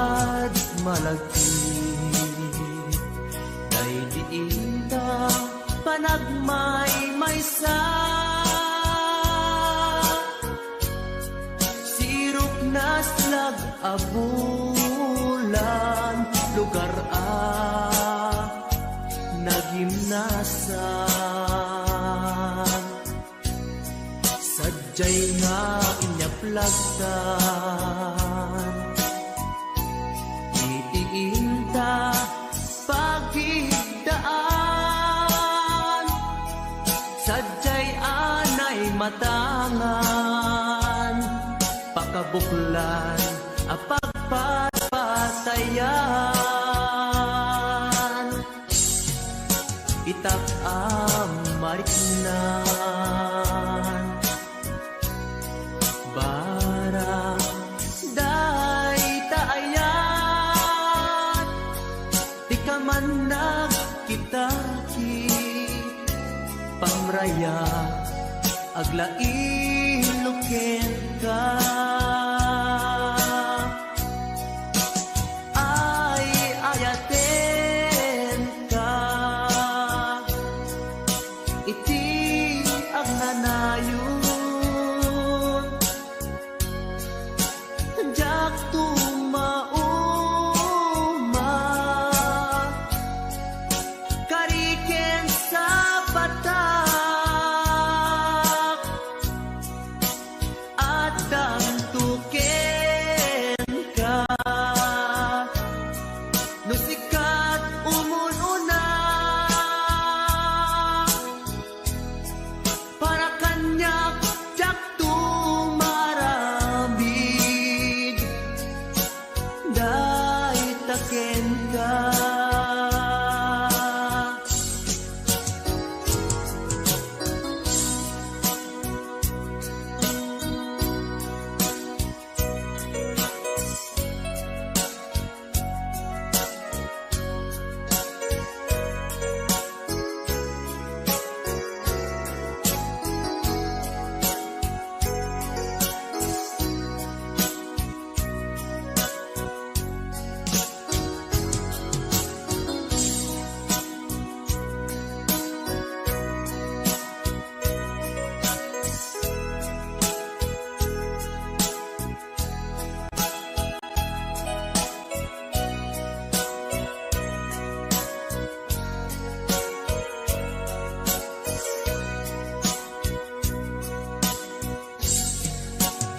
bukad malagi day diinta panagmay-maysa sirok naslag abulan lugar nagimnasan sadyay nga inyaplagtan itiinta pagigdaan sadyay anay matangan pakabuklan apagpapatayan itak mariknan barang day taayan di ka man nagkitaki pamraya aglain ka ay ayaten ka iti agnanayon jak tumauma kariken sa batak at damtuken ka no sikat umununa para kanyak jak tumarabig day taken ka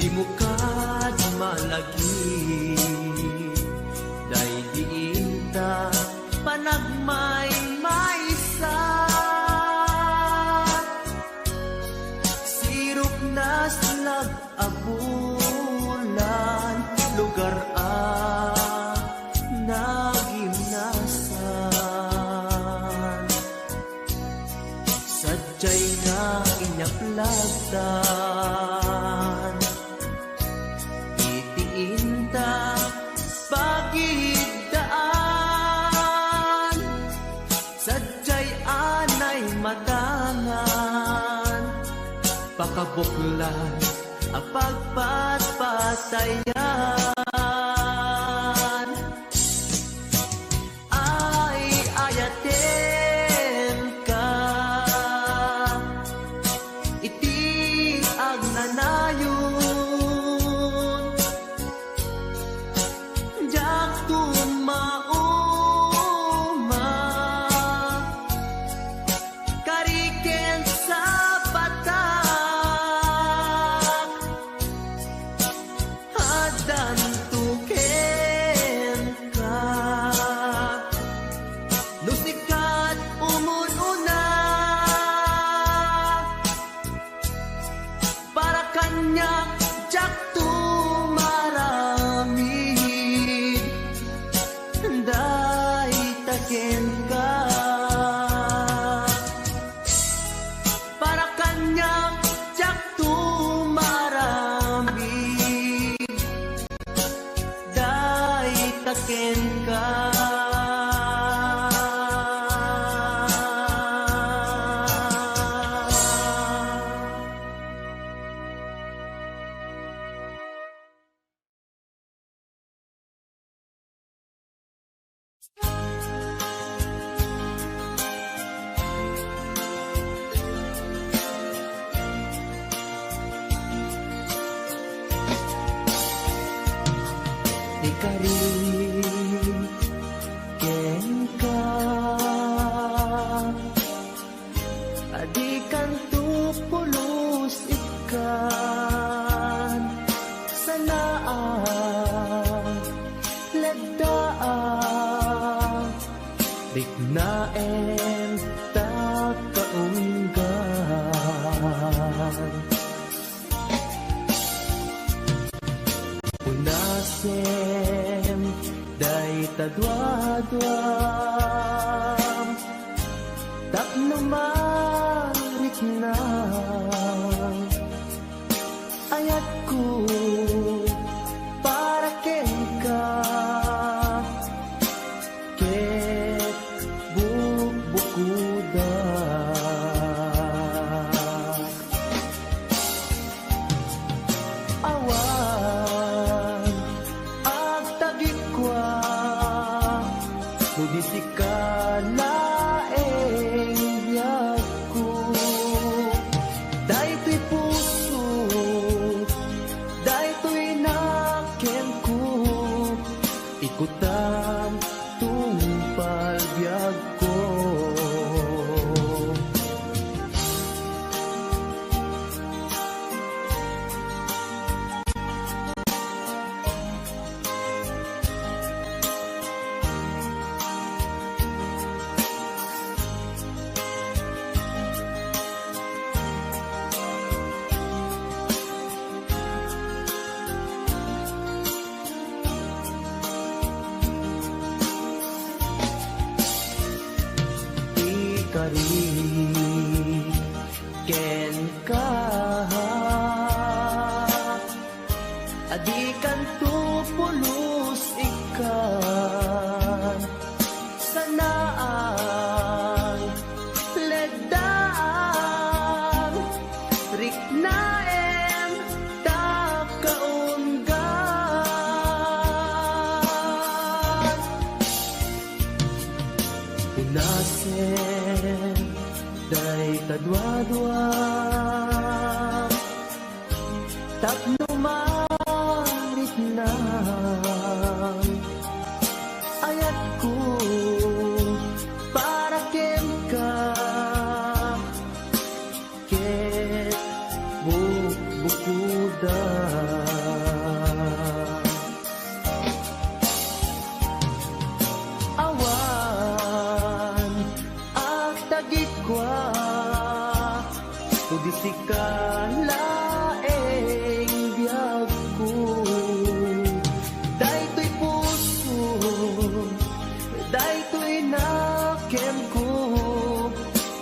di mukad malagi day diinta panagmay-maysa sirok naslag abulan lugar nagimnasan sadyay nga inyaplagtan itiinta pagigdaan sadyay anay matangan pakabuklan apagpatpatayan ay ayaten ka iti agnanayon jak tumauma kariken sa batak adan tuken ka no sikat umununa para kanyak jak tumaramid day taken ka para kanyak jak tumaramid day taken ka kari ken ka adikan tu pulos ikan sanaan ledaan bignaen ta kaunggan unasem day tadwadwam tapno marik na ayat ko para ken ka ket bukuda awan ag tagikwa kudisi ka laeng biyag ko daytoy puso daytoy naken ko ikutan tungpal biyag ko kari ken ka adikan tu pulos ikan sanaan ledaan riknaen ta kaunggan unasem day tadwadwa tapno marit na ayat ko para ken ka ket bukuda awan ag tagikwa kudisi ka laeng biyag ko daytoy puso daytoy naken ko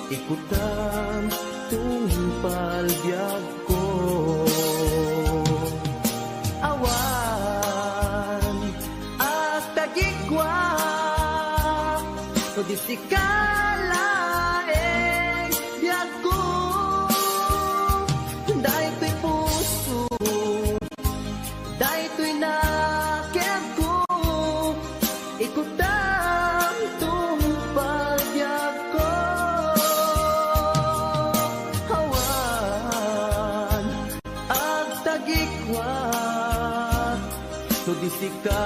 ikutan tungpal biyag ko awan at tagikwa kudisi ka laeng biyag ko daytoy puso daytoy naken ko ikutan tungpal biyag ko awan ag tagikwa kudisi ka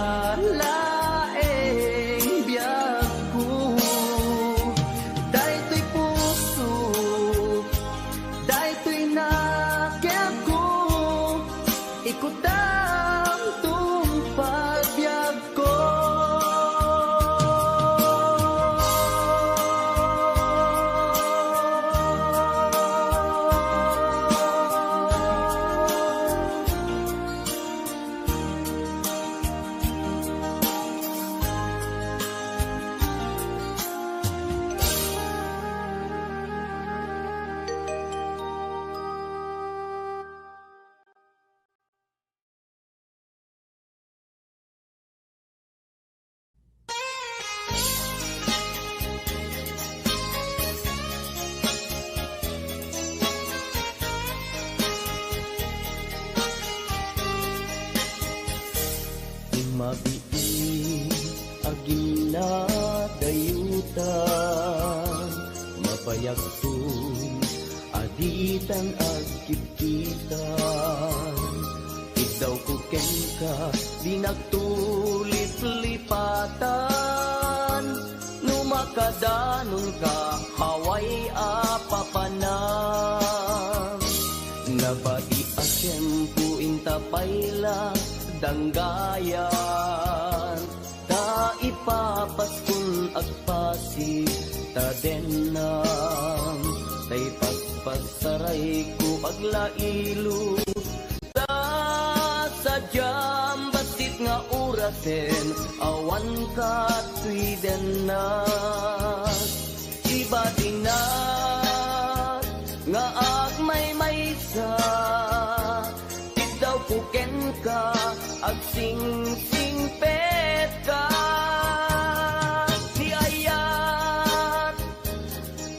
laeng biyag ko daytoy puso daytoy naken ko ikutan tungpal biyag ko mabiin agila dayutan mapayagtun aditan agkititan ikaw ko ken ka di nagtulit kadanon ka haway apapanam nabati asyempu intapayla danggayan ta ipapaskun agpasi tadenam tay paspasaray ko aglailo ta sadyam basit nga urasen awan ka tuiden na iba dinat nga agmay maysa daw puken ka agsing pet ka di ayat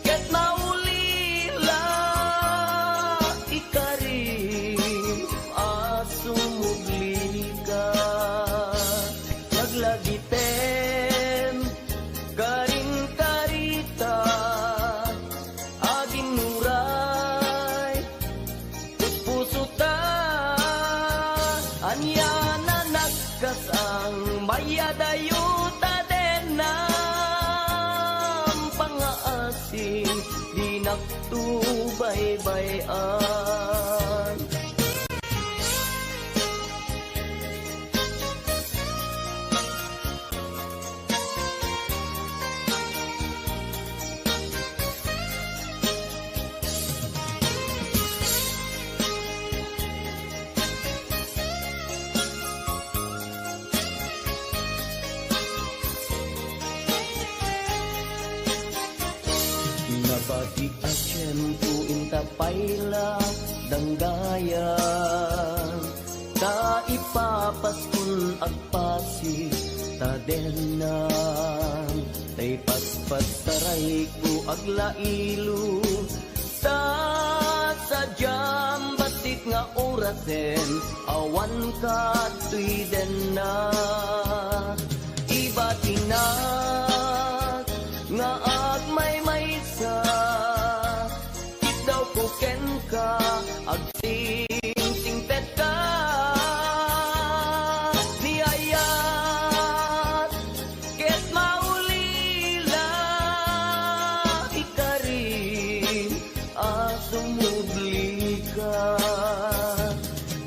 ket maulila ikarim asumugli ka maglagiten karing karita aging nuray puso ta anya na nagkasang mayadayuta den ng pangaasing di nagtubaybayan nabati asyempu intapayla danggayan ta ipapaskun agpasi tadenam tay paspasaray ko aglailo ta sadyam basit nga orasen awan ka tuiden na iba tinat nga agmay maysa daw puken ka agsing pet ka ni ayat ket maulila ikarim asumugli ka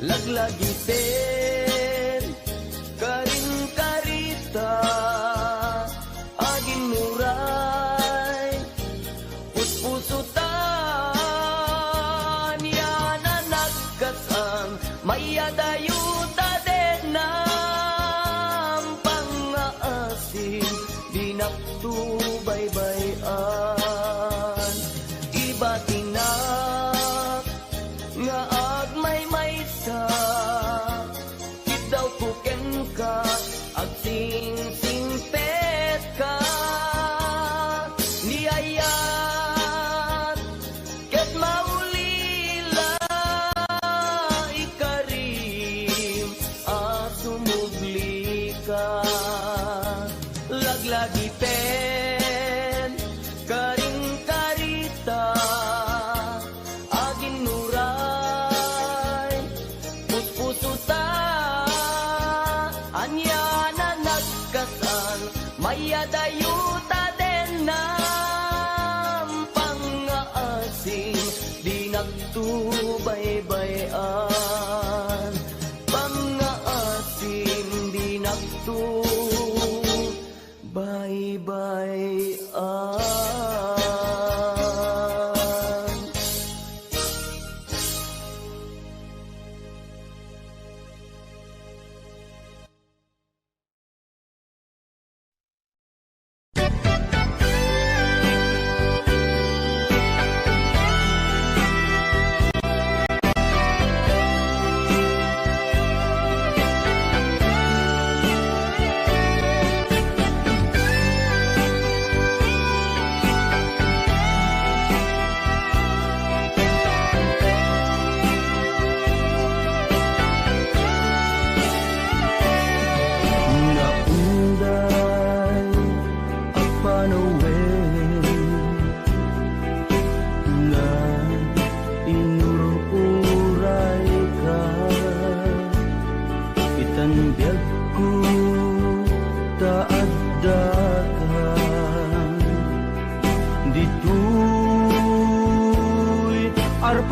laglagiten karing karita aging muray puspuso tan yan na nagkasang mayadayuta den ng pangaasing di nagtubaybayan iba tinak nga agmay maysa daw puken ka agsing pet ka ni ayat ket maulila ikarim asumugli ka laglagiten karing karita aging nuray puspuso ta anya na nagkasal mayadayuta den ng pangaasing di nagtubaybayan pangaasing di nagtubaybayan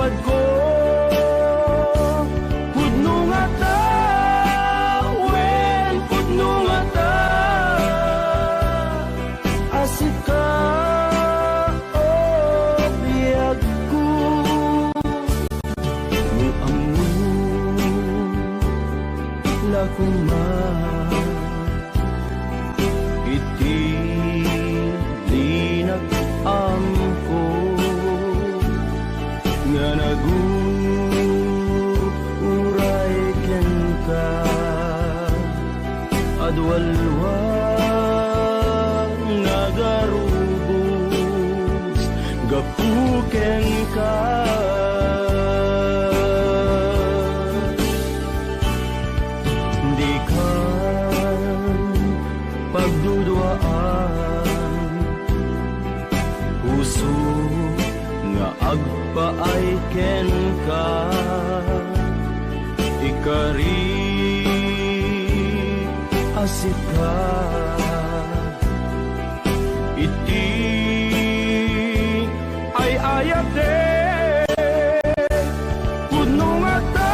lipad ko. Pudno nga ta, wen pudno nga ta. Asik ka, oh, biyag ko. Nung amun, lakong iti linag-amko nga naguray ken ka adwalwang nagarubos gapuken ka. Di ka pagduduaan puso nga agpaay ken ka. Ikari asik ka iti ay ayate. Pudno nga ta,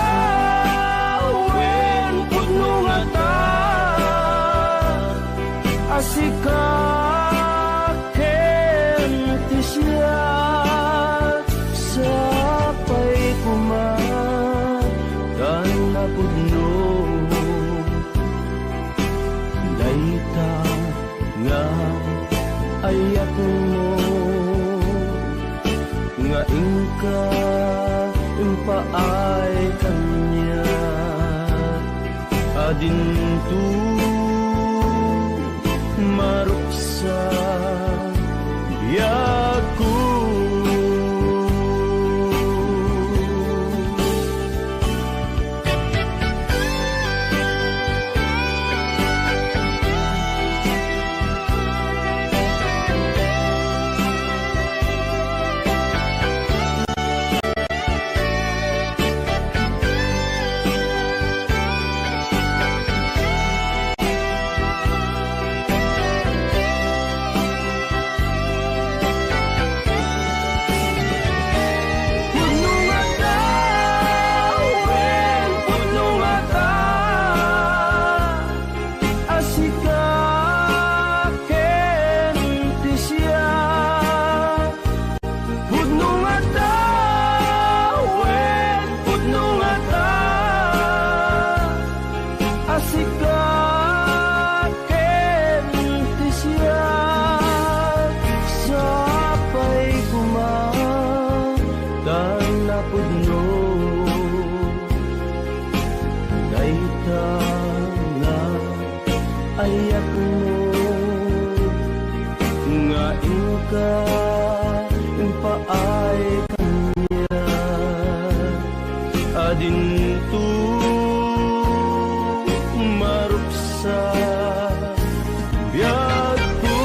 wen pudno nga ta. Asik ka ken ti siya sapay kumakan na pudno. Dayta nga ayak mo nga ingka impaay kanya adintu maruksa biyag ko. Adintu maruksa biyag ko.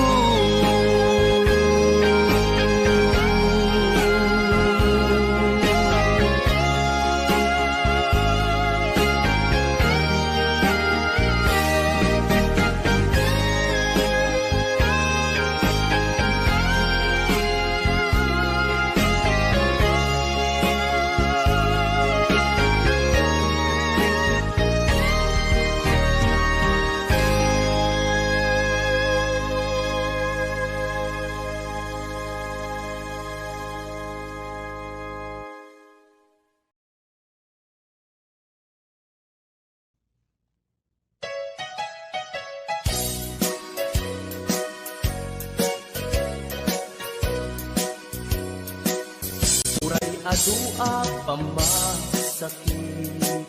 Adua pamasakit,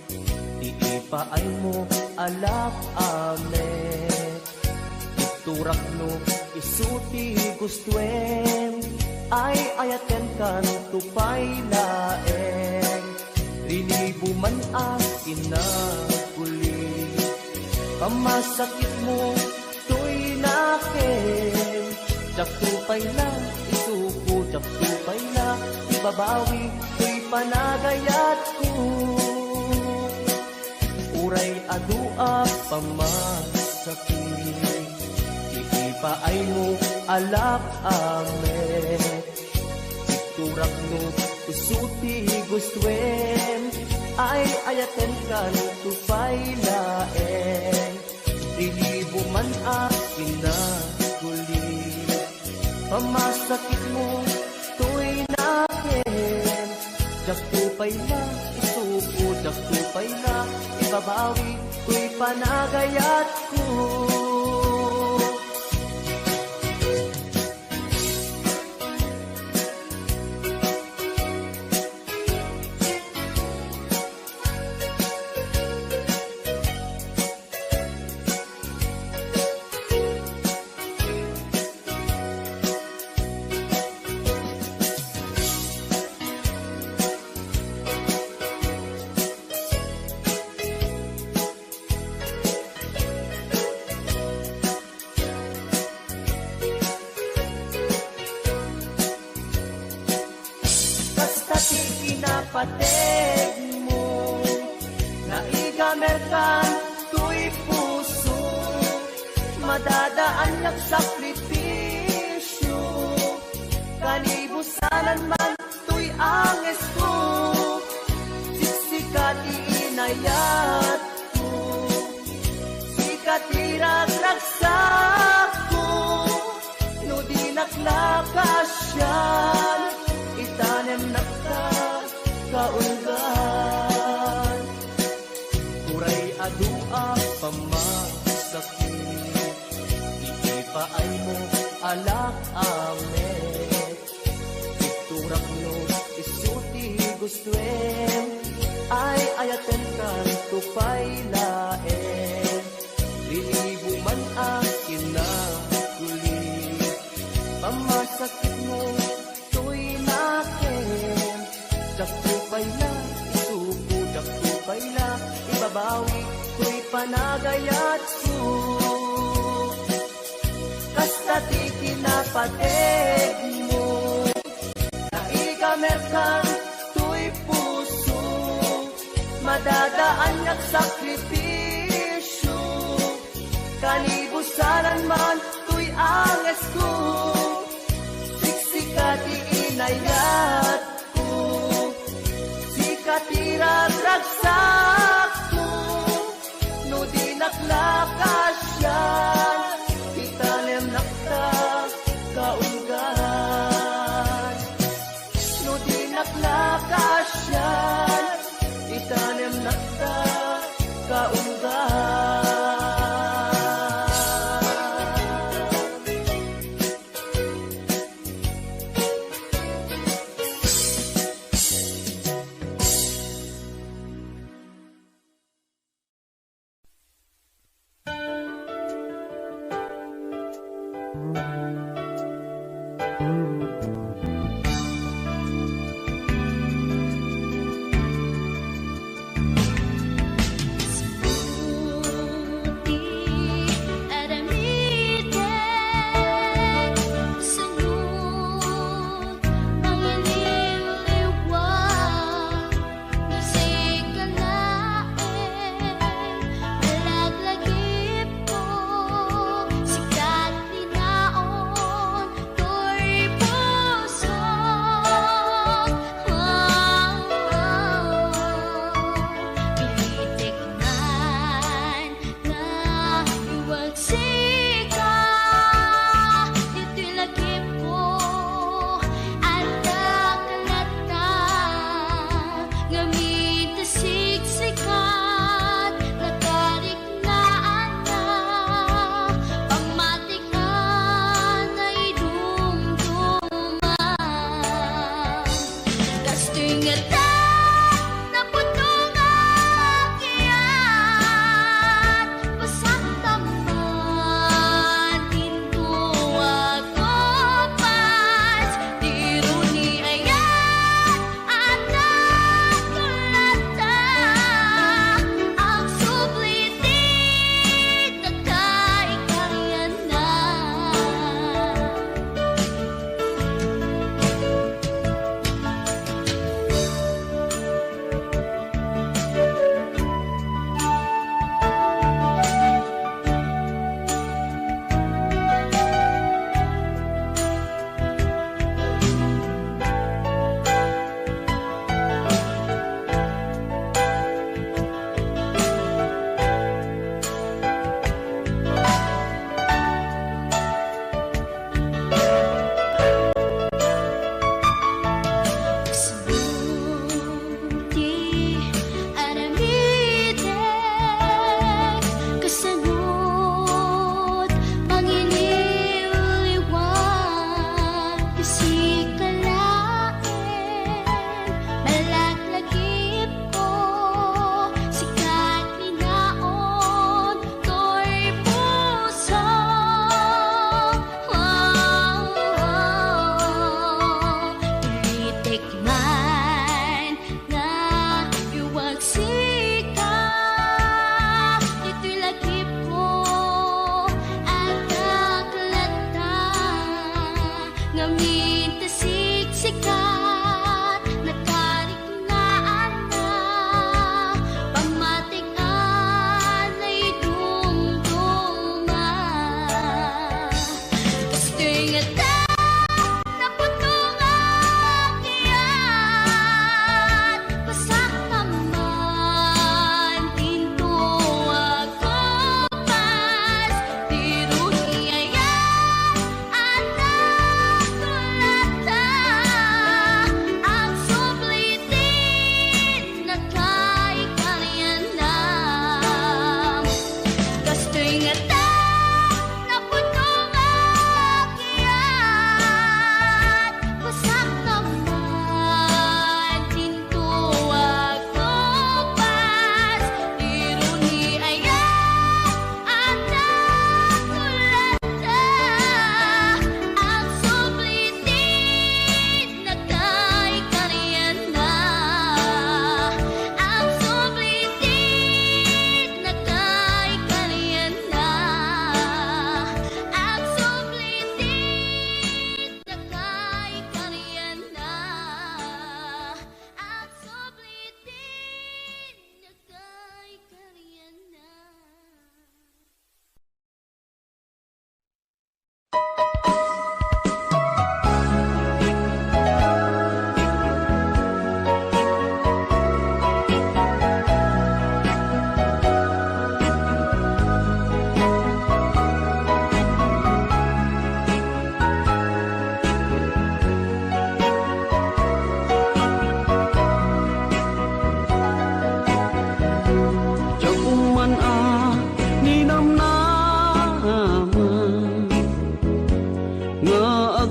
iipaay mo alak amet. Iturak no isuti gustuen, ay ayaten kan tupay laeng. Rinibuman as inaguli, pamasakit mo to'y nakin. Jak tupay na, isuko jak tupay na, babawi ko'y panagayat ko. Uray adua pamasakit, iipaay mo alak amet. Iturak no Isuti gustwen ay ayaten kan tupay laeng ilibo man akin na guli pamasakit mo tuy nakin jak tupay na isuko jak tupay na ibabawi tuy panagayat ko. Pateg mo na igamerkan tuy puso madadaan yak sakripisyo kanibusanan man tuy anges ko siksikati inayat ko sikati ragraksak ko no di naklakasyan itanem nakta kaunggan kuray adua pamasakit iipaay mo alak amet iturak no isuti gustwen ay ayaten kan tupay laeng lilibo man akin na guli pamasakit mo tuy nakin jak tupay na isuko jak tupay na ibabawi tuy panagayat ko kasta ti kinapateg mo na ikamerkan tuy puso madadaan yak sakripisyo kanibusanan man tuy anges ko siksikati inayat katirag ragsak ko no di naklakasyan itanem nakta kaunggan no di naklakasyan itanem nakta kaunggan. So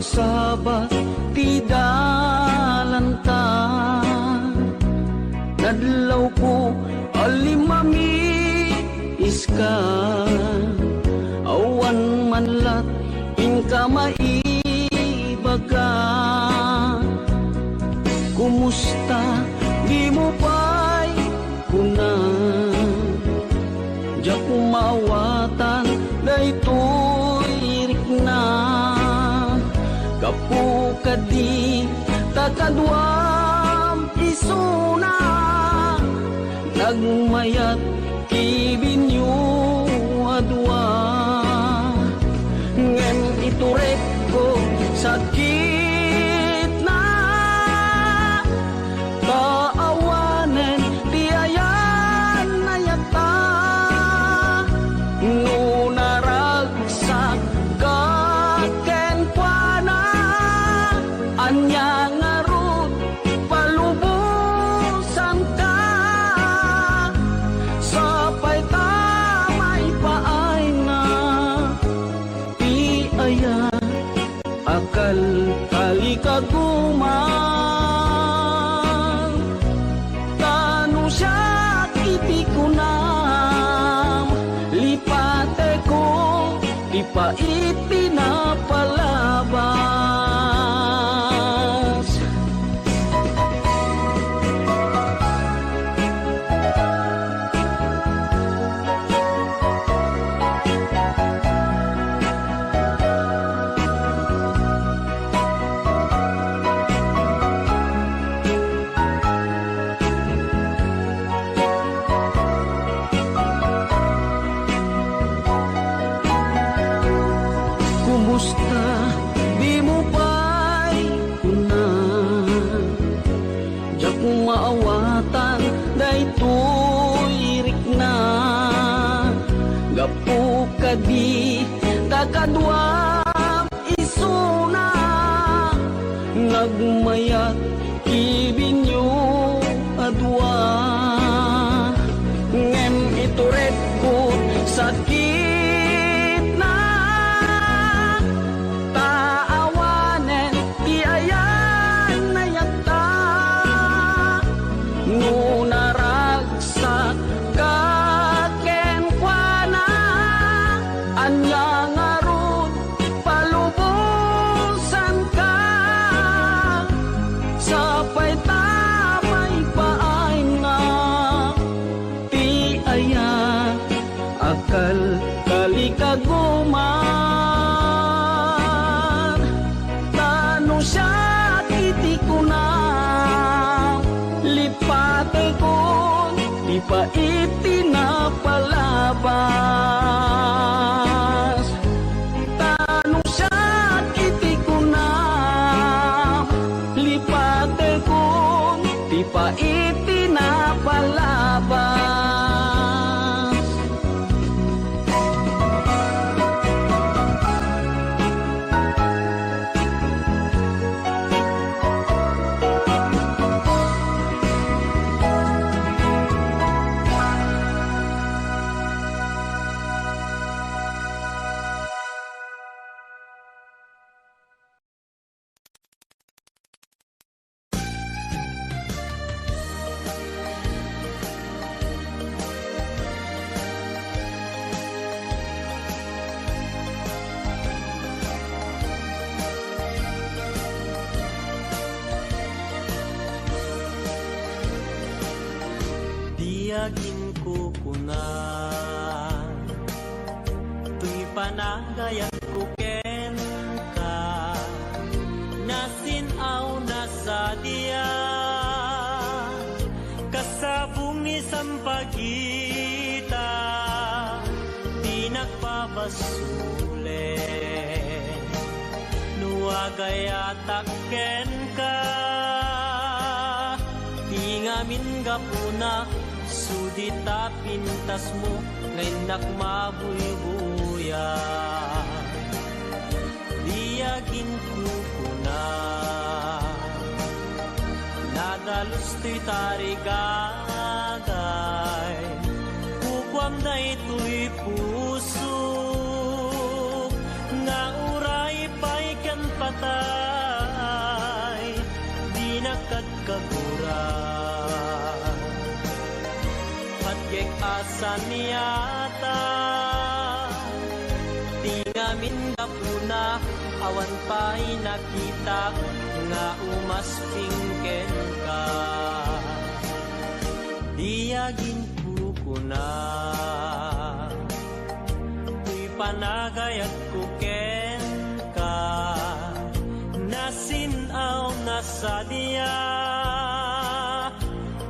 agsabat ti dalanta, nadlaw ko alimami iska, awan manlat inka maibaga. Kumusta di mo pa'y kuna, diya kumawatan daytoy rikna, kapukadi takadwam isuna, nagmayat kibinyo adwa, ngem iturek ko sakit na, kaawanen tiayan na yata, nunaragsak kaken kwa anya ngarut palubusan ka, sapay tamay paay na ti aya akal kalikaguman, tanu siya iti kunam, lipate ko di pa itinapalabas. Kumusta di mo pa'y kuna, diya kung maawatan daytoy rikna, gapu kadi takadwam isuna, nagmayat kibinyo adwa, ngem ituret ko sakit na, taawanen tiayan na yata, nunaragsak kaken kwa anya ngarut palubusan ka, sapay tamay paay nga ti aya akal kalikaguman, tanu siya iti kunam, lipate ko di pa itinapalabas, tanu siya iti kunam, lipate ko di pa itinapalabas. Tiyagin ko kunan, tuy panagayat ko ken ka, nasinaw na sa diya, kasabong isang pagita, di nagpabasule, nuagayatak ken ka, di ngamin gapuna, sudita pintas mo ngayon nakmabuybuya, diyagin ko na nadalos to'y tarigagay, kukwam na ito'y puso nga uray pa'y kan patay. saniyata tingamin kapuna awan pa'y nakita nga umaspingken ka diyagin kukuna tuy panagayat kuken ka nasinaw na sadya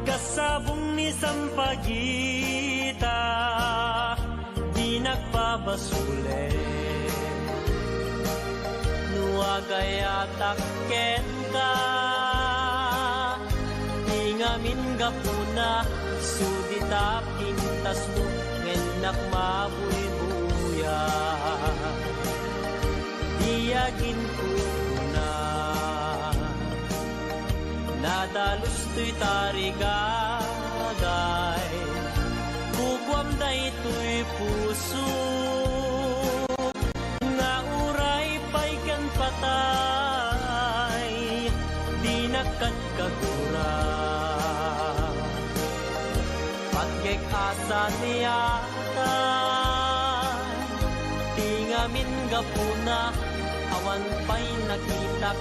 kasabong ni sampagita di nagpabasule nuagayatak ken ka tingamin gapuna sudita pintas mo ngenak mabuy-buya diyagin ko na nadalus to'y tarigagay kukwam da ito'y puso nga uray pa'y kan patay di nakagkagura patgek asa niyata tingamin gapuna awan pa'y nakitak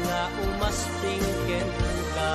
nga umaspingken ka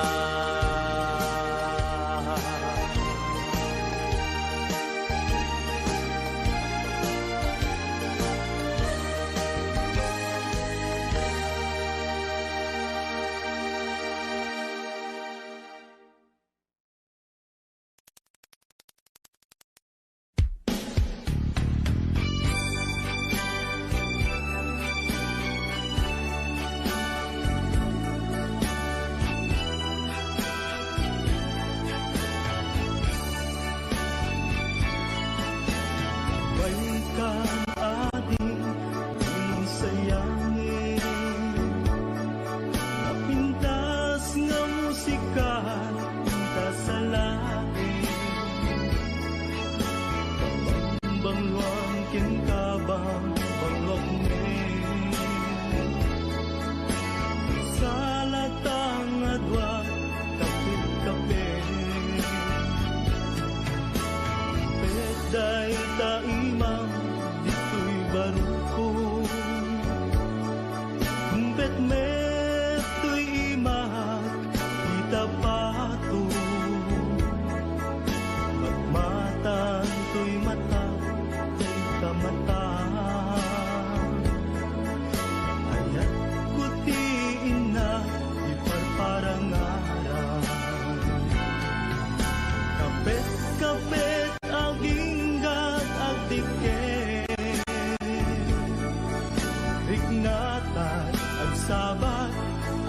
sabat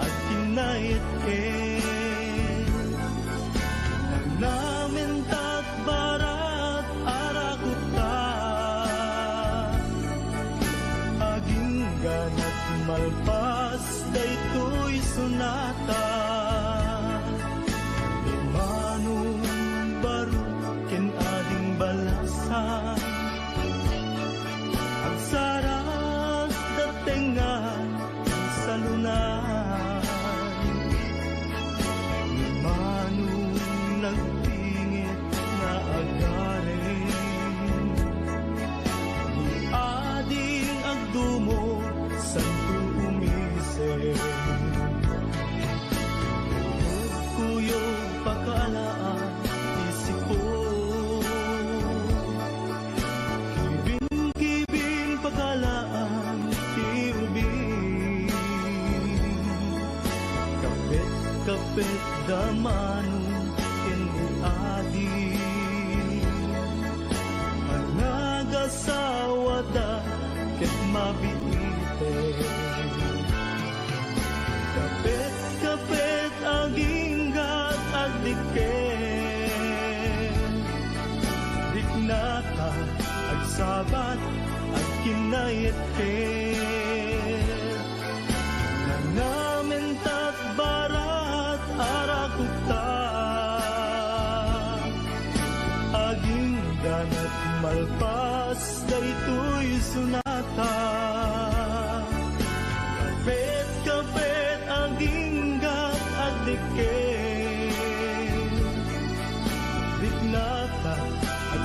at kinayat namin takbarat arakukta aging ganat malpas daytoy sunata kapet aging gat agdiken dignata at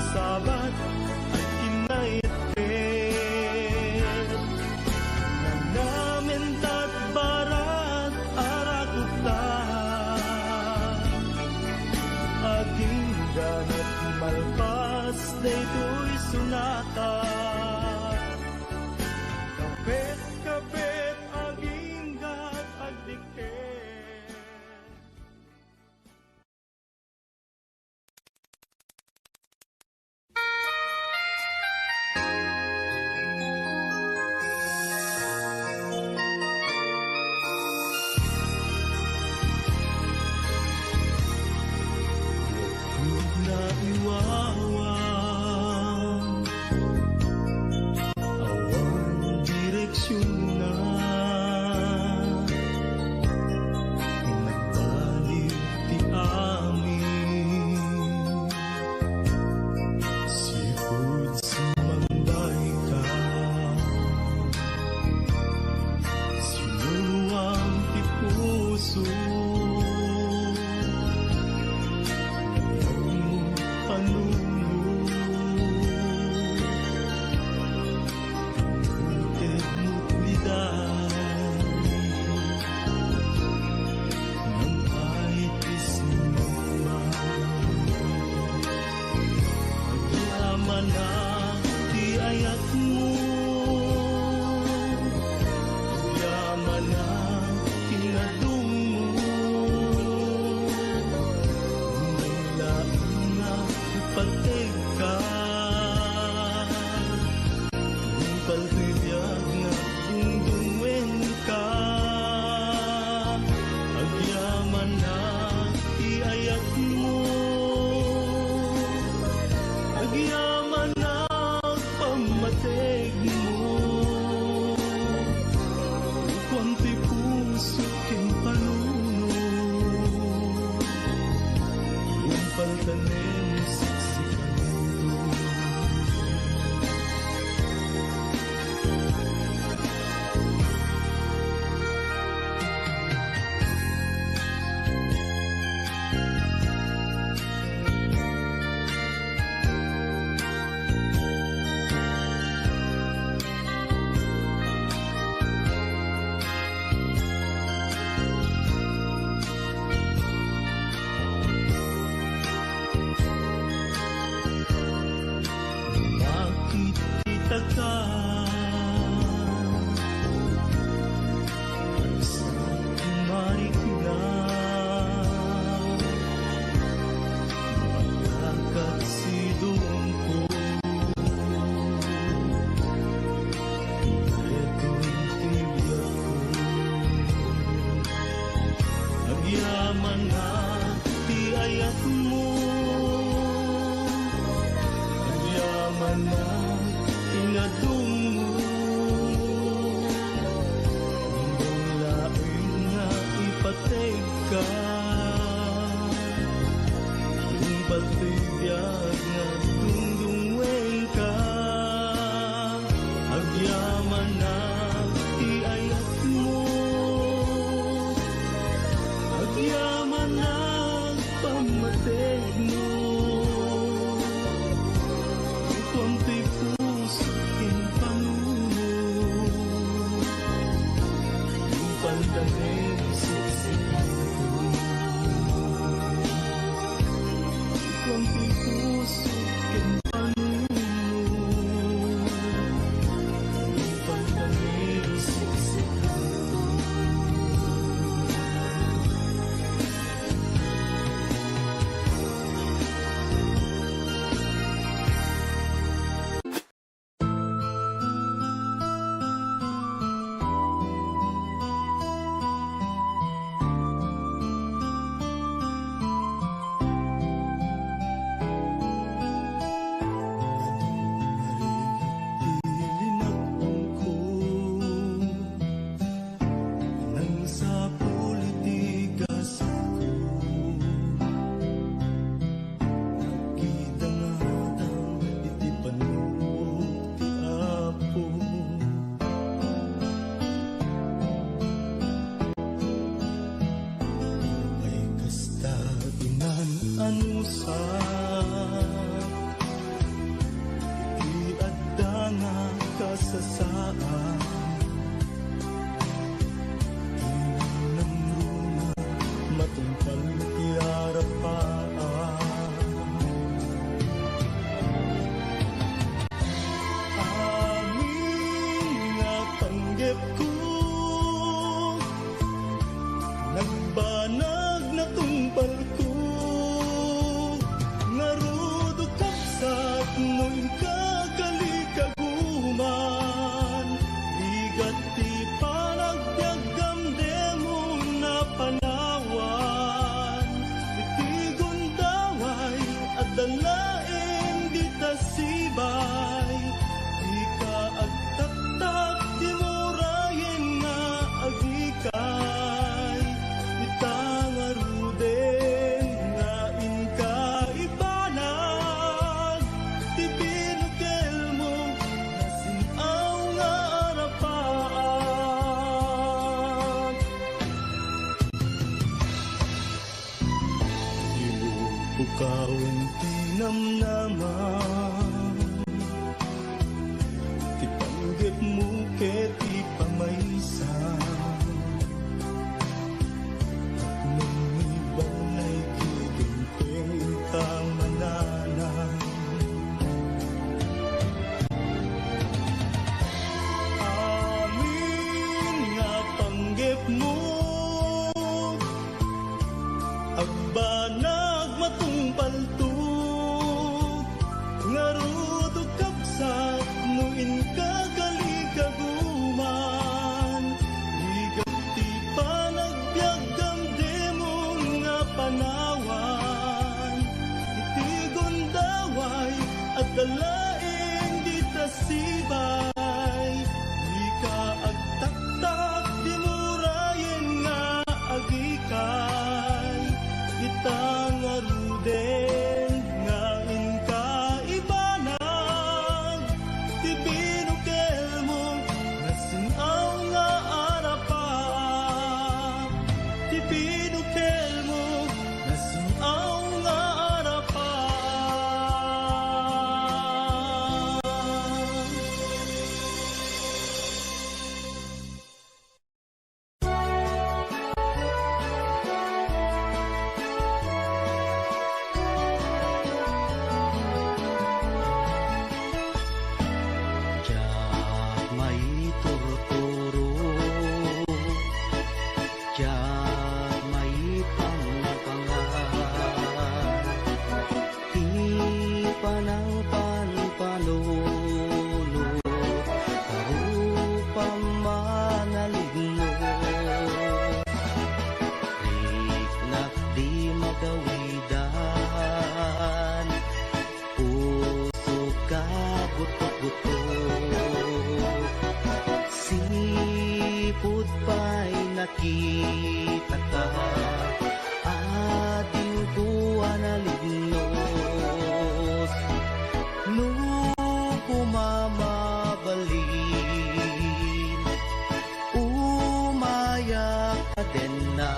direksyon na nagbalik ti amin. Sipud sumambay ka, sinuwang ti puso. Sibay, di ka agtaktak, di mo Kaon tinamnaman ti panggap mo ket ti pamaysa at nung ibang ay giginting tamananan. Amin nga panggap mo agbanag matungpaltog ngarudo kapsat nuin kagaligaguman higap ti panagbiagam demon nga panawan iti gondaway at dalaeng di tasibay di ka agtaktak di murayen nga agikay itang aruden nga inkaibanag ti binukel mo nasinaw nga arapan ti binukel mo nasinaw nga arapan. Diyak may turturo, diyak may pangpangan, di panang panpanuno, karupang manaligno, riknak di magawidan, puso ka butok-butok. Sipud pa'y nakita ka, ating buwan na lignos. Nung kumamabalin, umayak ka din na,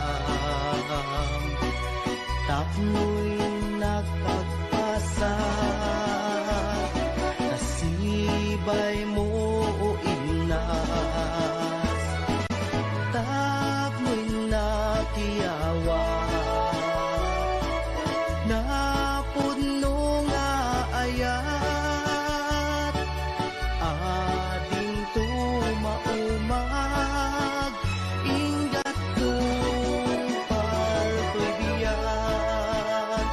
tapno'y nakagpasa, nasibay mo o inas, tapno'y nakiyawa, napuno nga ayat, ading tumaumag, ingat tupal to'y biyak.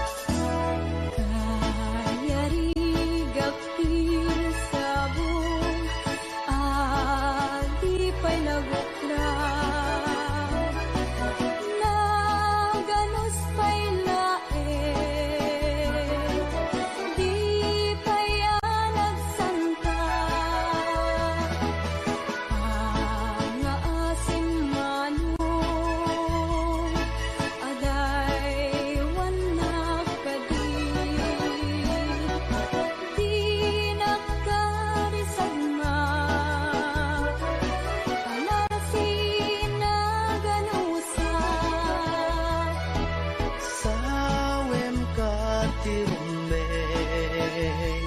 Kayarigap sabong adi pa'y naguklaw naganos pa'y lae di pa'y nagsanta ang asim manong aday wanak kadi di nakarisag nga panasin na ganusa Sawem ka tirumbeng,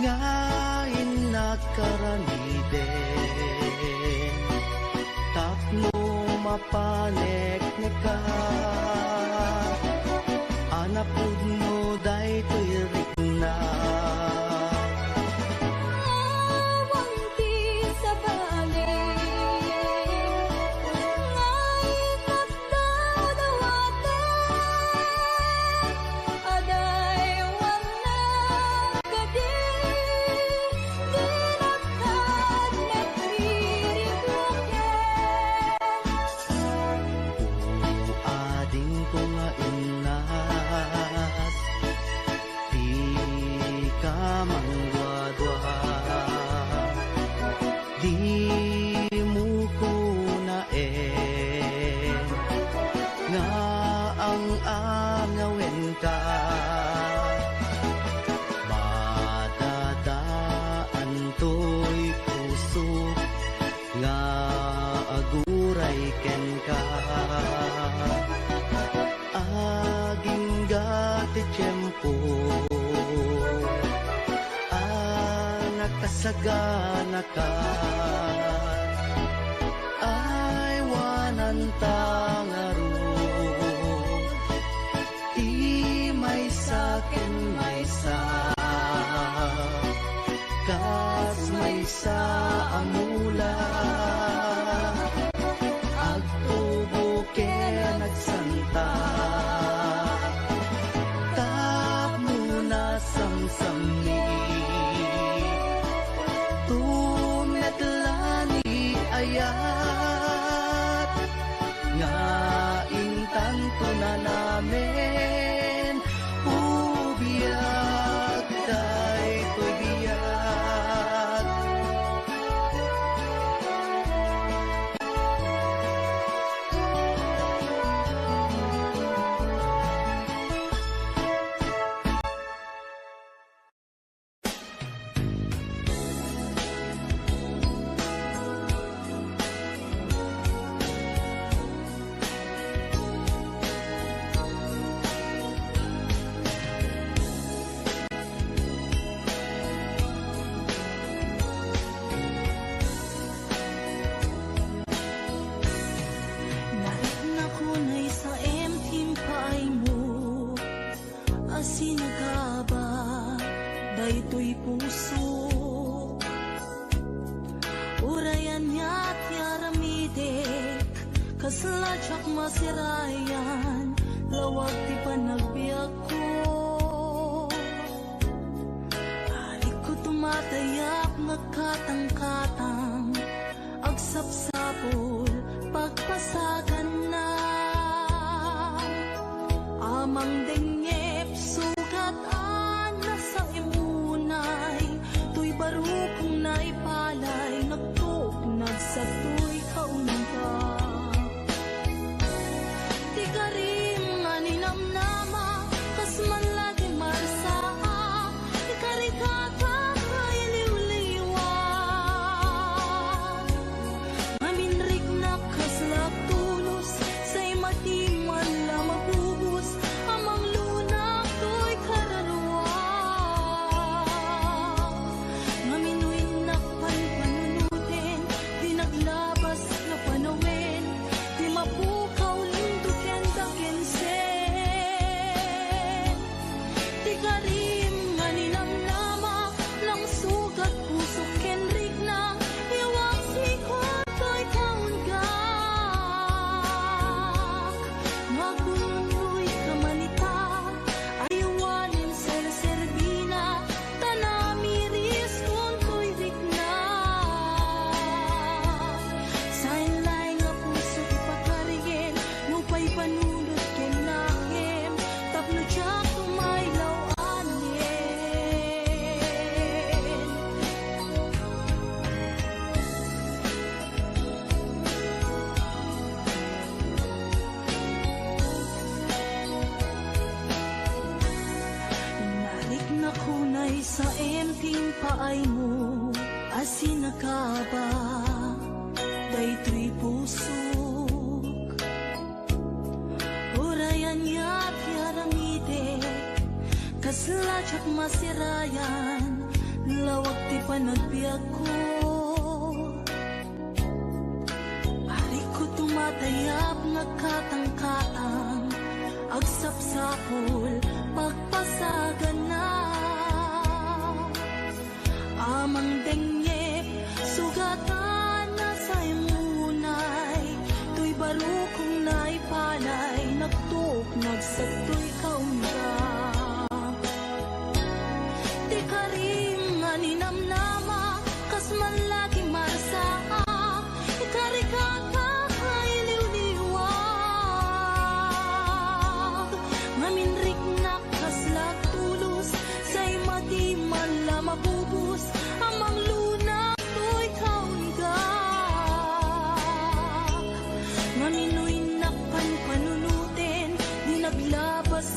ngayon nakaramiden, tapno mapanek ka, anapud mo daytoy rikna. awang ti sa balik ngay takdaw dawaten aday wanak kadi di nakad nagpiribloken Ading ko nga inas, di ka mangwadwa, di mo ko naen, nga ang angawin ka, madadaan to'y puso, nga aguray ken ka, aging gati sagana ka ay wanan tangaro ti may sakin may sa kas may sa amula agtubo ke nagsanta tapno samsami tumetlani ayat nga intanto na namin ubiyag day pagiyag daytoy puso urayan niya't yaramidek kasladyak masirayan lawag ti panagbiag ko arik ko tumatayak nagkatang-katang agsapsapol pagpasagan na amang dengep sugat sa imunay tuy barukong naipalay nagtuknag sa tuy kaunga di karim nga ninamnama kas man lagi marsaa di karikata kay liwliwa maminrik na kaslak tulos say matiman la mabubus amang lunak tuy kararwa labas na panawin di mapukaw linduken daken sen di karim nga ninamnama lang sugat puso kenrik na iwag sikot ko'y kaunggak maguluy kamanita ayawanin ser-serbina tanamiris kung ko'y rikna panunod kenahem tapno tiyak tumaylaw anin narik na kunay sa emping paay mo asin nakaba daytoy puso niya't yaramidek kasladyak masirayan lawag ti panagbiag ko arik ko tumatayap nagkatang-katang agsapsapol pagpasagan na amang dengep sugatan na sa imunay tuy barukong naipalay nagtuknag sa tuy kaunga di karim nga ninamnama kas man lagi marsaa ikarikata kay liwliwag maminrik na kaslag tulos say madiman la mabubus amang lunak tuy kaunga maminuy na panpanunuten di naglabas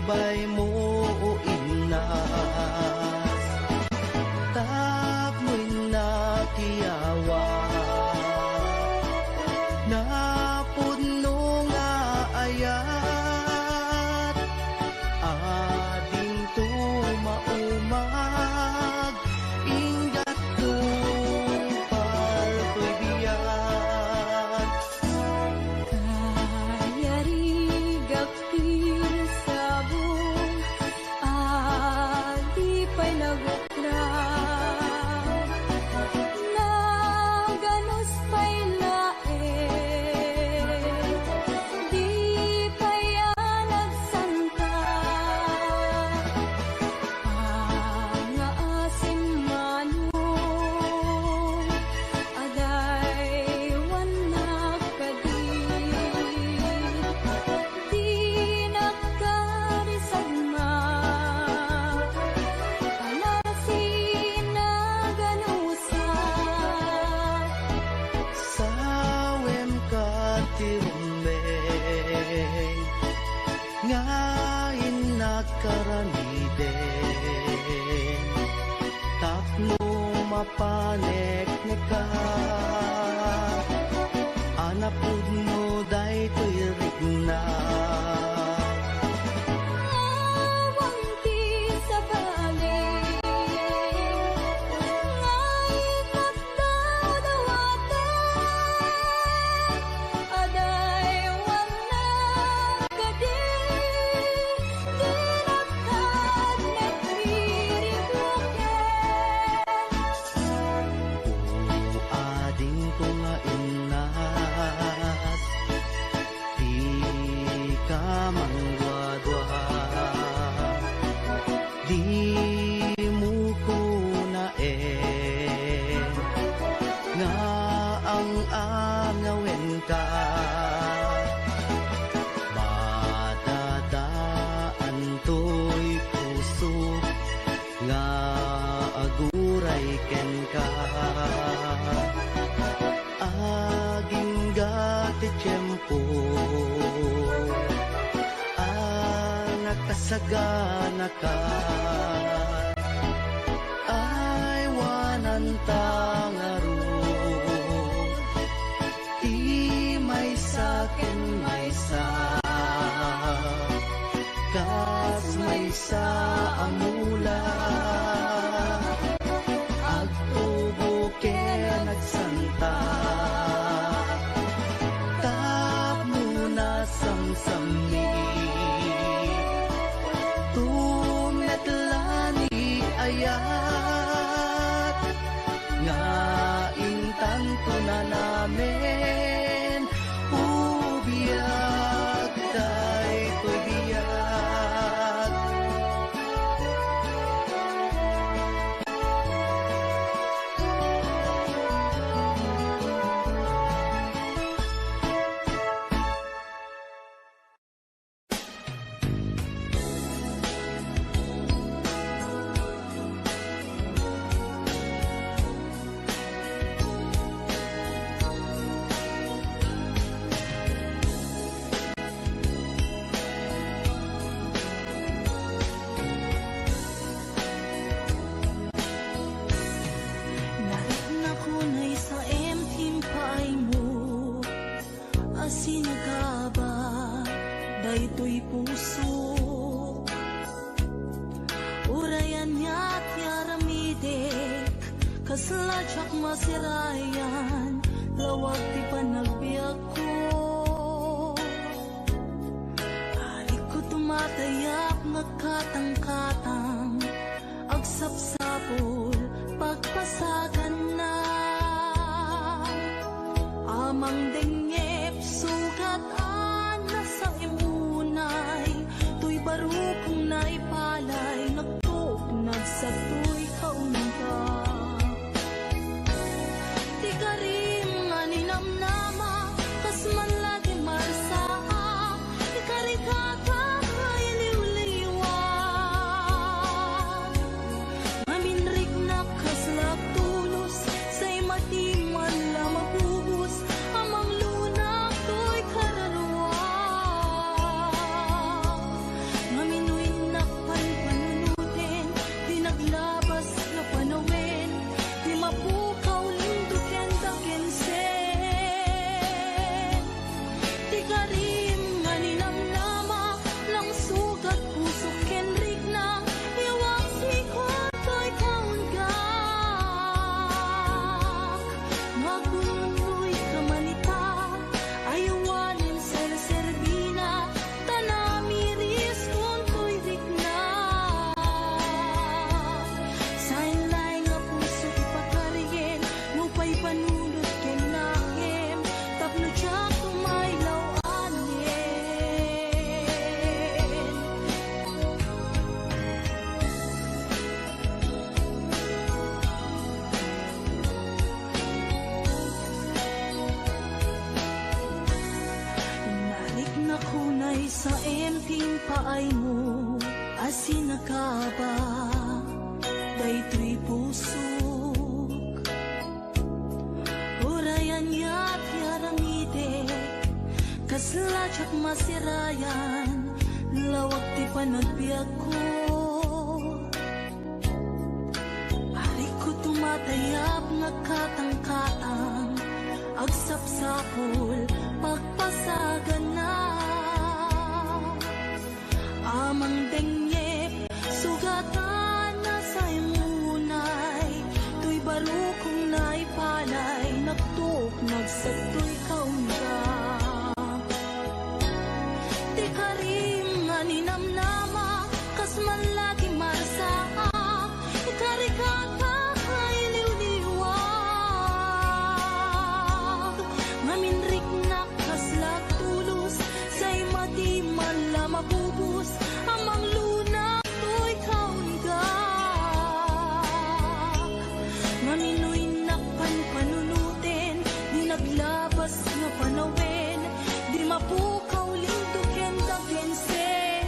bay mo o inas tapmoy nakiyawa na puno nga ayat ading tumaumag ingat tupal ko'y biyan Kayari gapil sabong di pa'y nagukraw Naganos pa'y lae Di pa'y nagsanta Nga asim manong Aday wanak kadin Di nakarisagma Alasin na ganusa sawem ka tirumbeng ngayon nakaramiden tapno mapanek neka anapud mo day ko'y rigna Awang di sa balik Ngay katdaw dawaten Aday wanak kadin Di nakad nagpiribluken ading ko nga inas di ka mangwadwa di mo ko naen nga ang angawen ka madadaan to'y puso nga aguray ken ka aging gati tiyempo nakasagana ka ay wanan tangaro di may sakin may sa kas may sa amula agtubo kaya nagsanta tap muna samsami tumetlani ayat nga intanto na namin ubiyag day ko'y biyag Narit na kunay sa emtim paay mo Asinagaba Daytoy puso Urayan niya't yaramidek Kasladyak masirayan Lawag ti panagbiag ko Alik ko tumatayak Nagkatang-katang Agsapsapol Pagpasagan na Amang dengep Sugat na sa imunay Tuy barukong naipalay Nagtuk nagsatoy kaunga Di karim nga ninamnama Kas man lagi marsaa Di karikata iliw-liwan Maminrik na kaslap tulos Say matiman lang magbubus Amang lunak to'y kararwa Maminoy ay mo asinakaba daytoy pusok urayan ya't yaramide kasladyak masirayan lawag ti panagbiag ko ari ko tumatayap nagkatang-katang agsapsapol pagpasagan na amang dengyep sugatan na sa imunay tuy baro kong naipalay nagtuok nagsatoy kaunga di karim nga ninamnama kas man lagi marsa ikarikata ay liwliwag maminrik na kaslag tulos say madi man la mabubus amang luna to'y kaunggak maminoy nakpan panunutin di naglabas nga panawin di mapukaw lintuken dakensen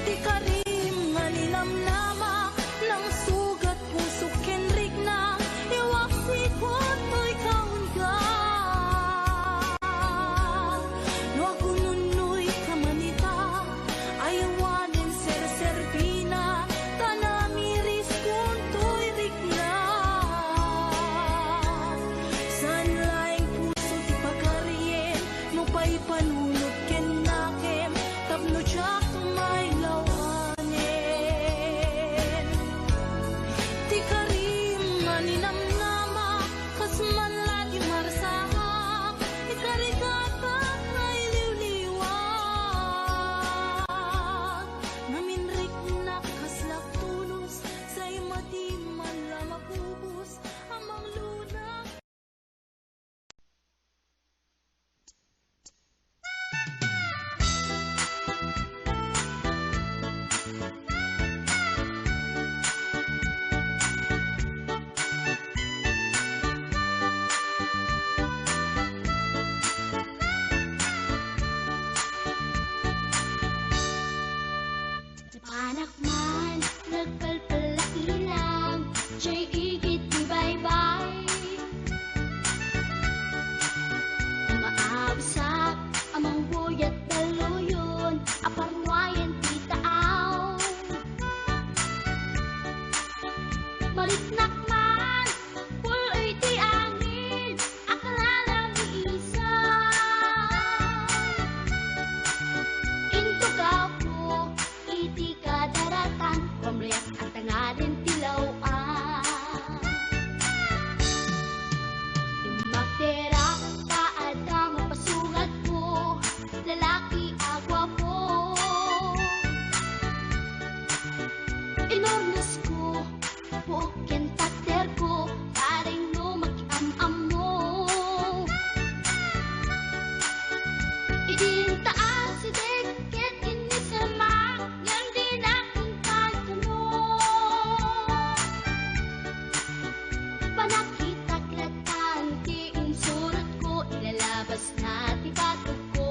di karim nga ninamnama ng sugat puso kenrik na iwak sikot to'y kaunggak no agununoy kamanita ayawanin ser-servina tanamiris kung to'y rikna san laing puso ti pagkaryen no pa'y panunod ken nakem tapno tiyak may lawanin ti karim nga ninamnama kas man lagi marsahak ikarikata ay liwliwag naminrik na kaslak tulos say madi man la mapubus amang luna. Panak man, nagpalpalailang, siya'y igit ni bye-bye. Umaabsak, amang buyat daluyon, aparwayan titaaw. Maritnak man, puloy ti angin, akala ni isa. Intugaw ko, iti kadaratan, pamlayak at tangarin tilawaan. Imaktera, paada mapasugat ko, lalaki agwa po. Inornos ko, buok yan takder ko, paring no makiam-am mo. Idintaan si Deket inisamak, yan din aking kanto. Panakita klatan, ti insurot ko, ilalabas na ti batok ko.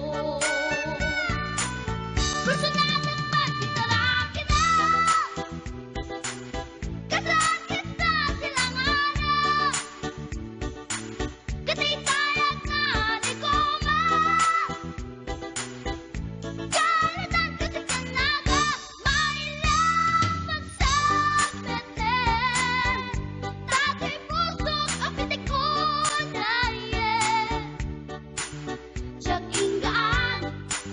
Gusto natin magkitarak kita, katarak kita silanganan. Katitayag na ni Goma, kalatan kasi kanaga, mailang magsapeten. Tatay pusok ang pitik ko dayen. Siyag inggaan,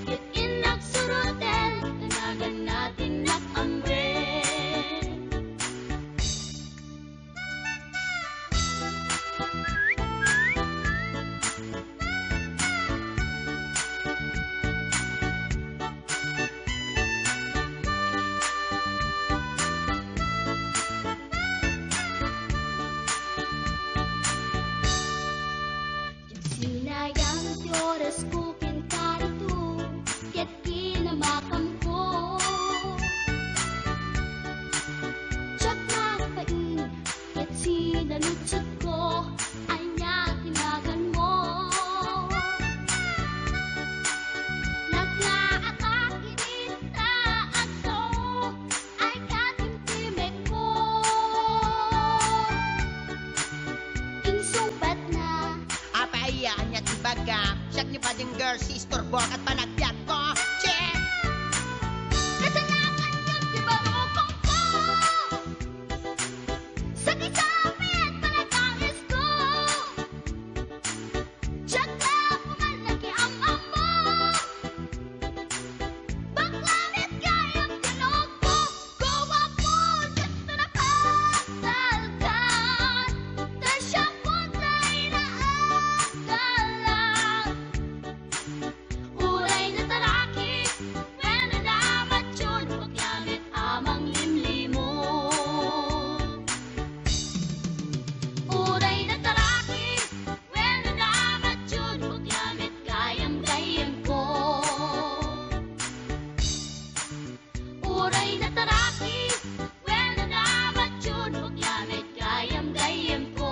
yun inagsuroten, tanagan natin nakamren. Sinayang ti oras ko kinkarito, ket kinamakam ko. Tsak nagpain, ket sinalutsot ko, anya tinagan mo. Nagla brother, sister, bok at panagbiag ko. Che! Kasalanan yun, di ba upang ko? Sakit sa amin, panagangis ko. Tsaka pumalaki ang amo. Baklanit kayang tinog mo. Gawa po, dito na pasalkan. Tasya po tayo na agalan. Uray na taraki, when namat yun, maglamit amang limlimo. Uray na taraki, when namat yun, maglamit gayam-gayam ko. Uray na taraki, when namat yun, maglamit gayam-gayam ko.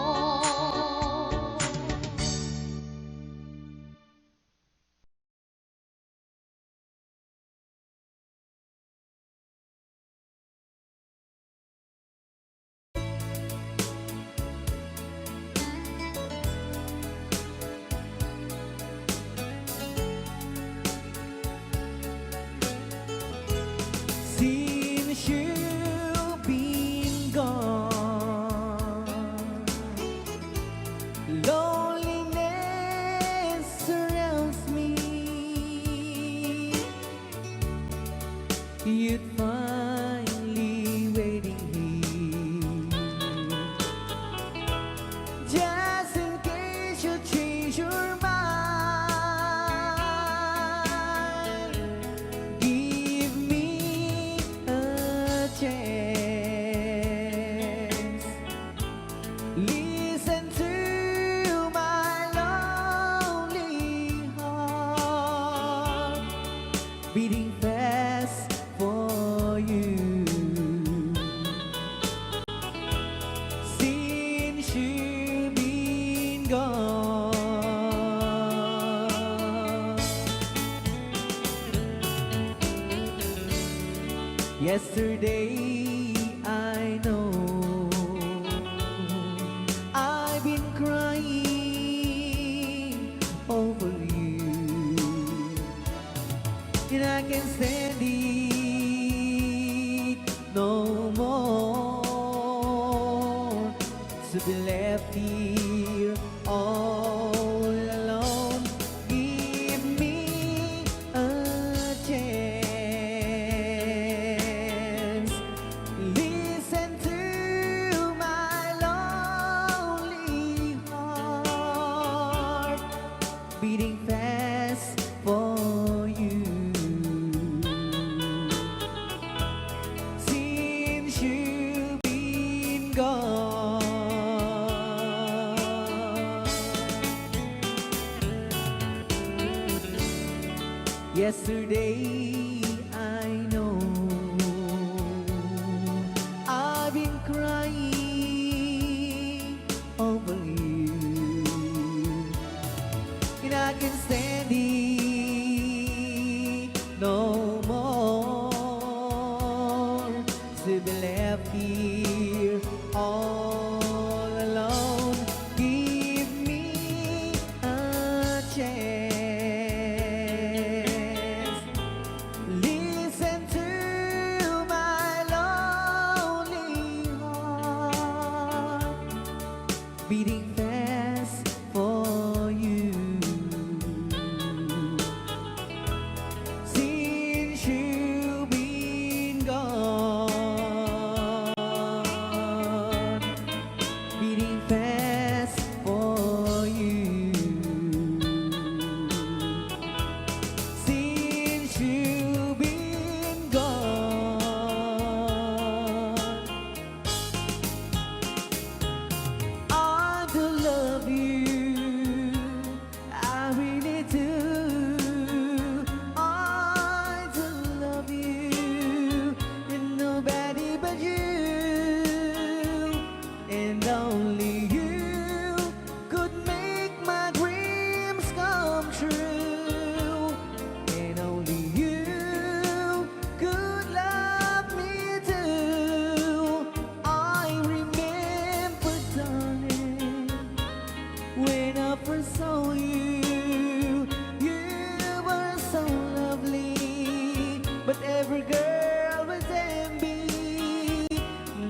Since you've been gone, loneliness surrounds me. You'd finally waiting here, just in case you change your mind. Give me a chance. Listen to my lonely heart beating fast for you. Since you've been gone, yesterday I know I've been crying over you, and I can't stand it no more to be left here all alone. Give me a chance. Listen to my lonely heart beating fast for you. Since you've been gone, yesterday I know I've been crying over you, and I can't stand it no more to be left here all alone. Give me a chance. Listen to my lonely heart beating fast for you. Since you've been gone,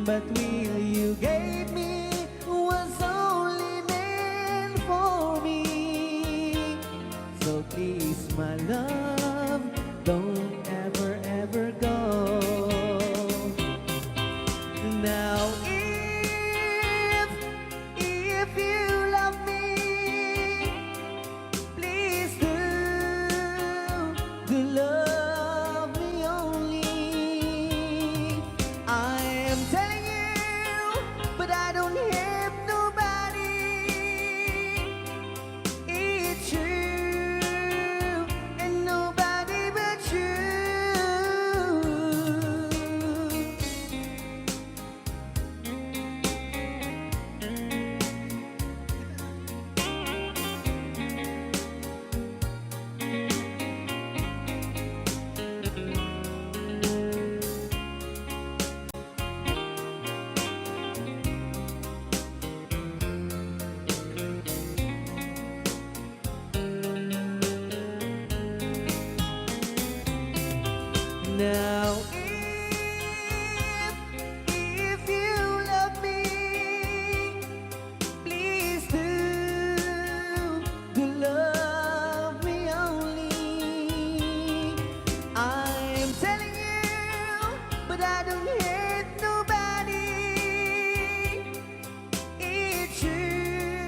but will you gave me was only meant for me. So please, my love, don't ever, ever go. Now if you love me, please do love me only. I am telling you, but I don't have nobody. It's you and nobody but you. Now if you love me, please do love me only. I'm telling you, but I don't hate nobody. It's you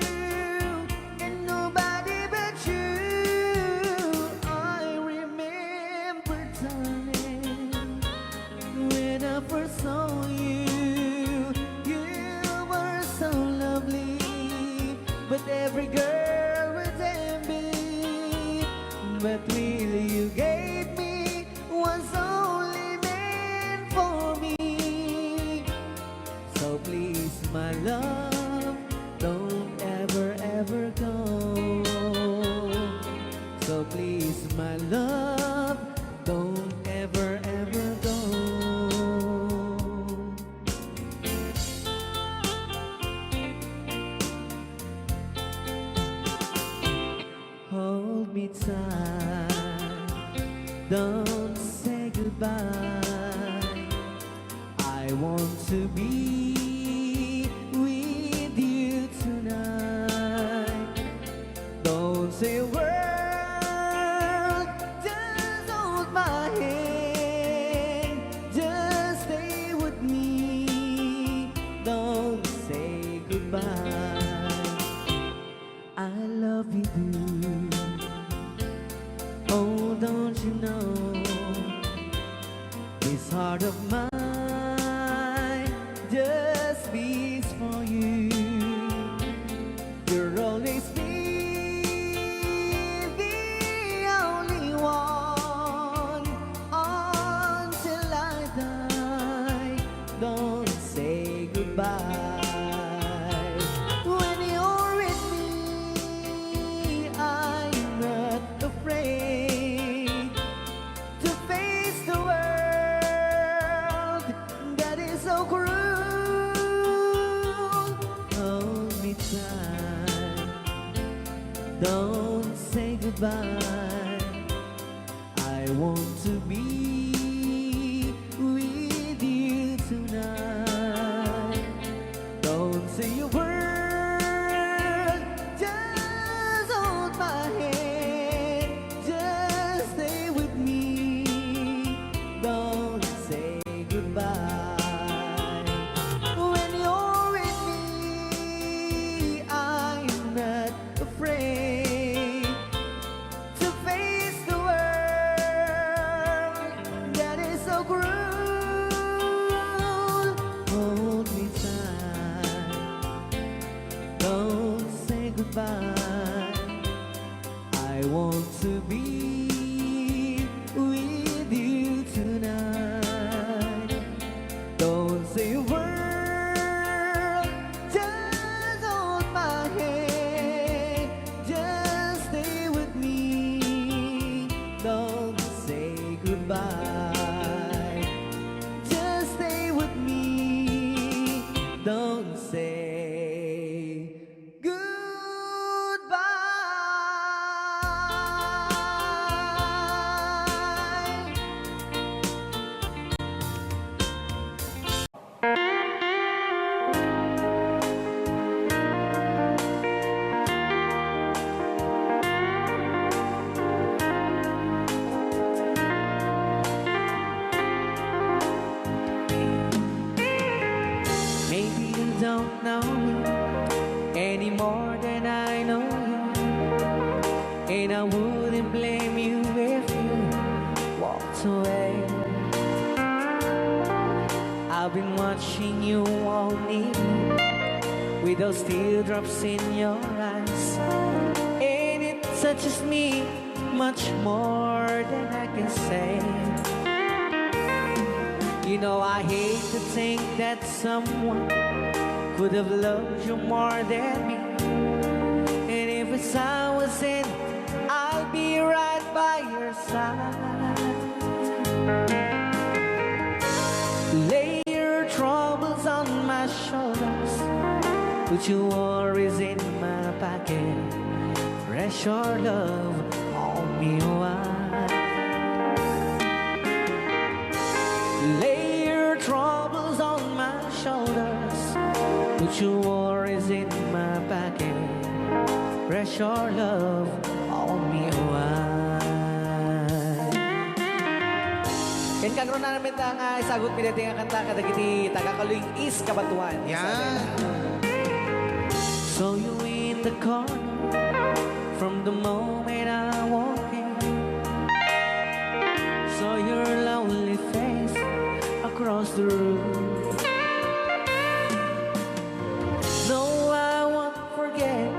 and nobody but you. I remember, darling, when I first saw you, you were so lovely, but every girl was envy. But will you gave me was only meant for me. So please, my love, don't ever, ever go. So please, my love, don't ever, ever go. Hold me tight, don't say goodbye. I want to be with you tonight. Don't say a word, just hold my hand. Just stay with me, don't say goodbye. I love you, dude. Oh, don't you know, this heart of mine just beats for you. You'll always be the only one until I die. Don't say goodbye. When you're with me, I'm not afraid to face the world that is so cruel. Hold me tight, don't say goodbye. I want to be with you tonight. Don't say a word, just hold my hand. Just stay with me, don't say goodbye. When you're with me, I'm not afraid don't know you any more than I know you, and I wouldn't blame you if you walked away. I've been watching you all night with those teardrops in your eyes, and it touches me much more than I can say. You know, I hate to think that someone could have loved you more than me, and if it's I was in, I'll be right by your side. Lay your troubles on my shoulders, put your worries in my pocket, rest your love on me wide. Lay your troubles on my shoulders, put your worries in my pocket, rest your love on me wide. Ken kagro na namin ta nga isagot pinati nga kanta kadagiti tagakaluing is kabatuan. Yan. So you in the corner from the moment I walk in, saw your lonely face across the room. No, I won't forget,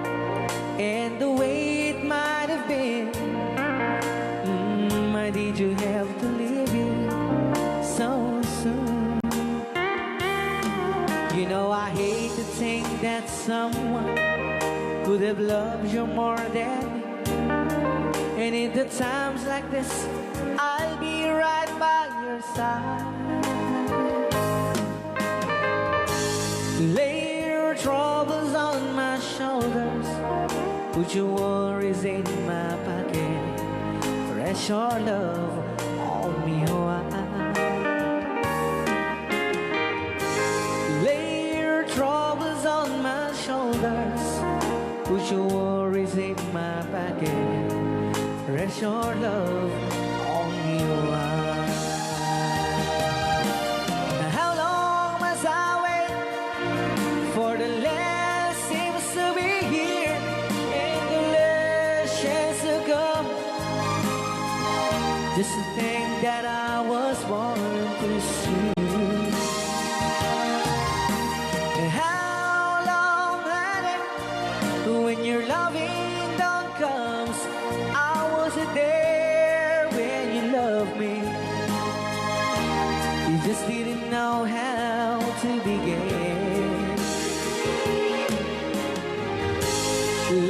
and the way it might have been. Why did you have to leave it so soon? You know, I hate to think that someone could have loved you more than me, and in the times like this, I'll be right by your side. Lay your troubles on my shoulders, put your worries in my pocket, rest your love on me wide. Lay your troubles on my shoulders, put your worries in my pocket, rest your love on me wide. How long must I wait for the last seems to be here and the last chance to come? Just to think that I was born to see. And how long had it when your loving dawn comes? I wasn't there when you loved me. You just didn't know how to begin.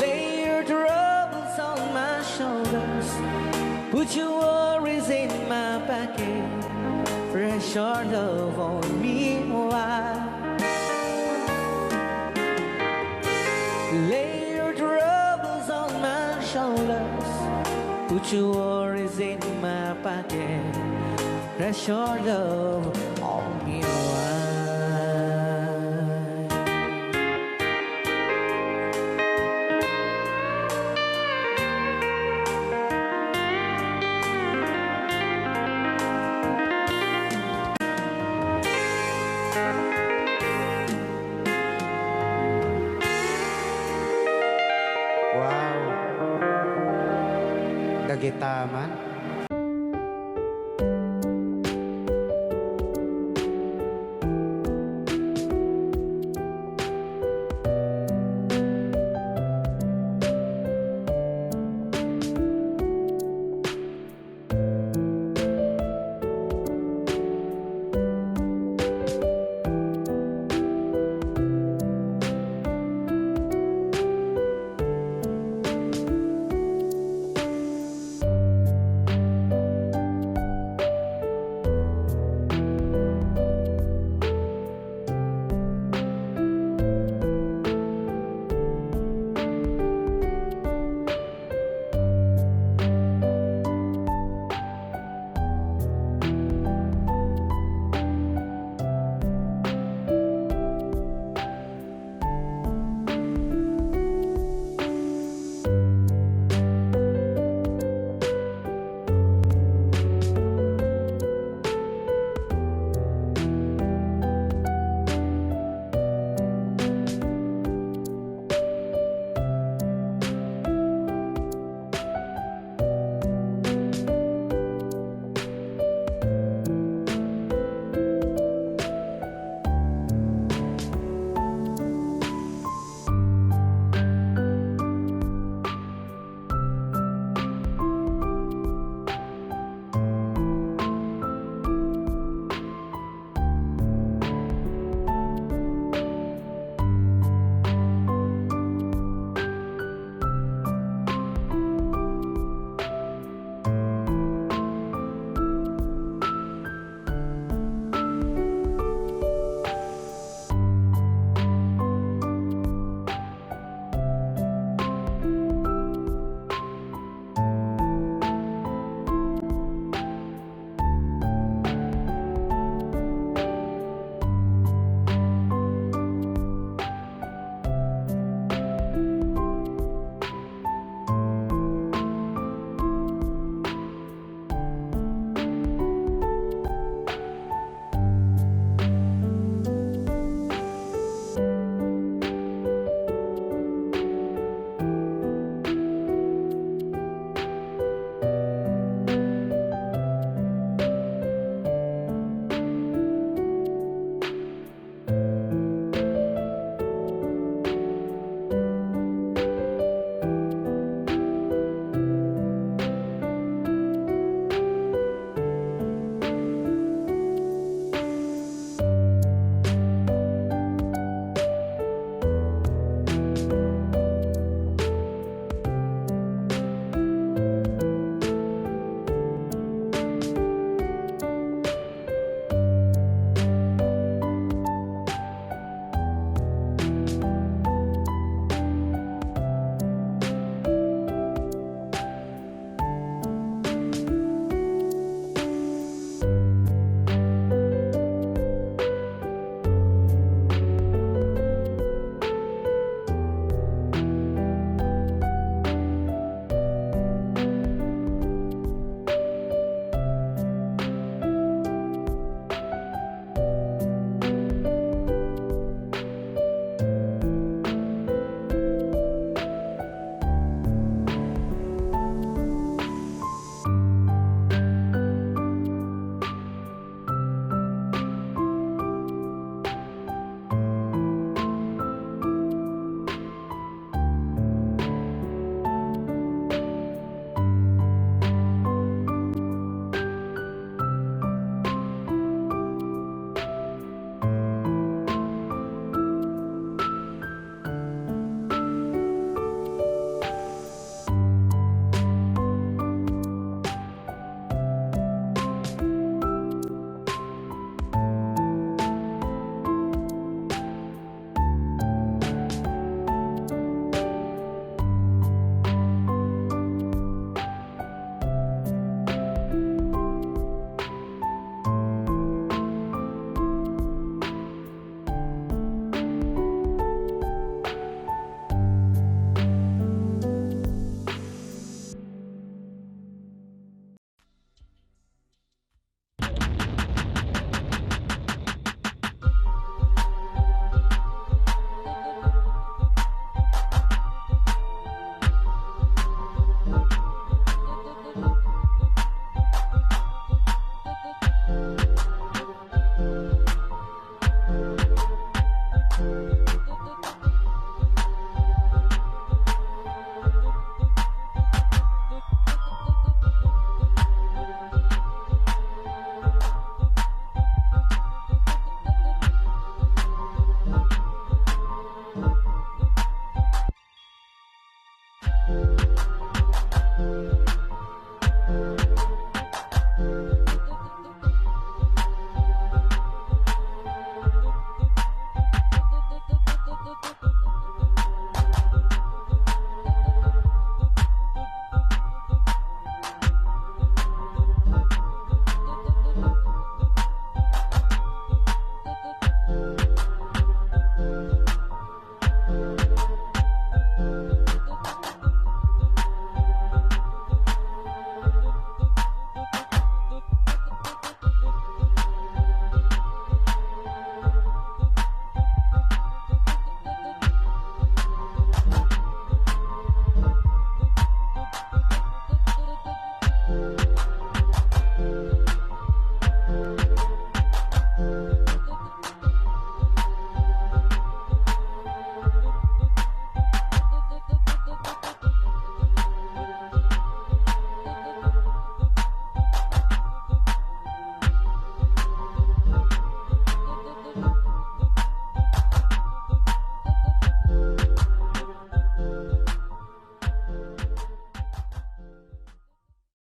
Lay your troubles on my shoulders, put your worries in my pocket, rest your love on me wide. Lay your troubles on my shoulders, put your worries in my pocket, rest your love on me wide. Wow. Dagitaman.